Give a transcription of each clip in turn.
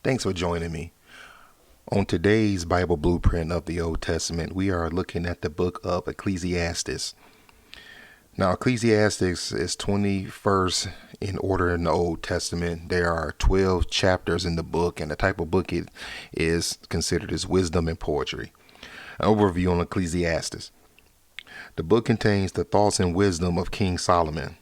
Thanks for joining me. On today's Bible blueprint of the Old Testament, we are looking at the book of Ecclesiastes. Now, Ecclesiastes is 21st in order in the Old Testament. There are 12 chapters in the book, and the type of book it is considered as wisdom and poetry. An overview on Ecclesiastes. The book contains the thoughts and wisdom of King Solomon,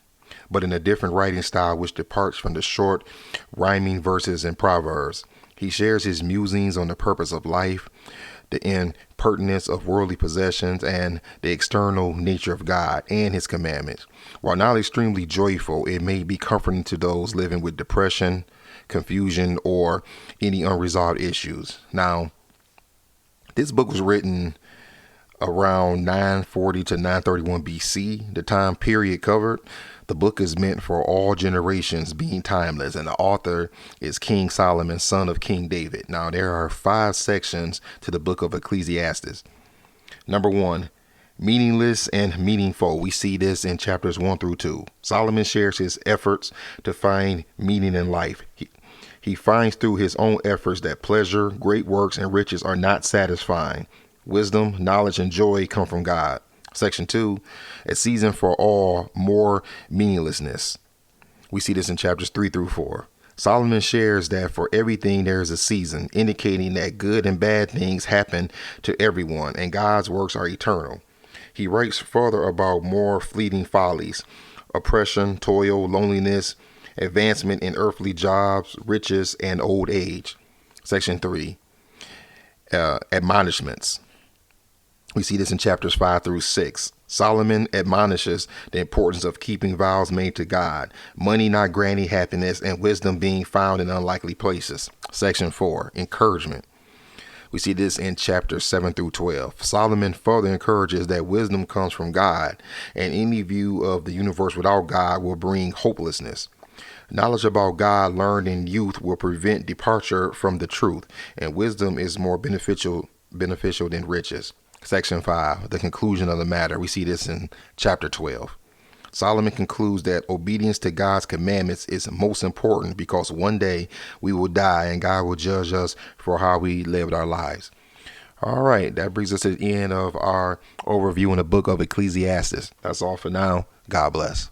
but in a different writing style which departs from the short, rhyming verses and proverbs. He shares his musings on the purpose of life, the impertinence of worldly possessions, and the external nature of God and his commandments. While not extremely joyful, it may be comforting to those living with depression, confusion, or any unresolved issues. Now, this book was written around 940 to 931 BC, the time period covered. The book is meant for all generations, being timeless, and the author is King Solomon, son of King David. Now, there are 5 sections to the book of Ecclesiastes. Number 1, meaningless and meaningful. We see this in chapters 1 through 2. Solomon shares his efforts to find meaning in life. He finds through his own efforts that pleasure, great works, and riches are not satisfying. Wisdom, knowledge, and joy come from God. Section 2, a season for all, more meaninglessness. We see this in chapters 3 through 4. Solomon shares that for everything there is a season, indicating that good and bad things happen to everyone, and God's works are eternal. He writes further about more fleeting follies, oppression, toil, loneliness, advancement in earthly jobs, riches, and old age. Section 3, admonishments. We see this in chapters 5 through 6. Solomon admonishes the importance of keeping vows made to God, money not granting happiness, and wisdom being found in unlikely places. Section 4, encouragement. We see this in chapters 7 through 12. Solomon further encourages that wisdom comes from God, and any view of the universe without God will bring hopelessness. Knowledge about God learned in youth will prevent departure from the truth, and wisdom is more beneficial than riches. Section 5, the conclusion of the matter. We see this in chapter 12. Solomon concludes that obedience to God's commandments is most important because one day we will die and God will judge us for how we lived our lives. All right, that brings us to the end of our overview in the book of Ecclesiastes. That's all for now. God bless.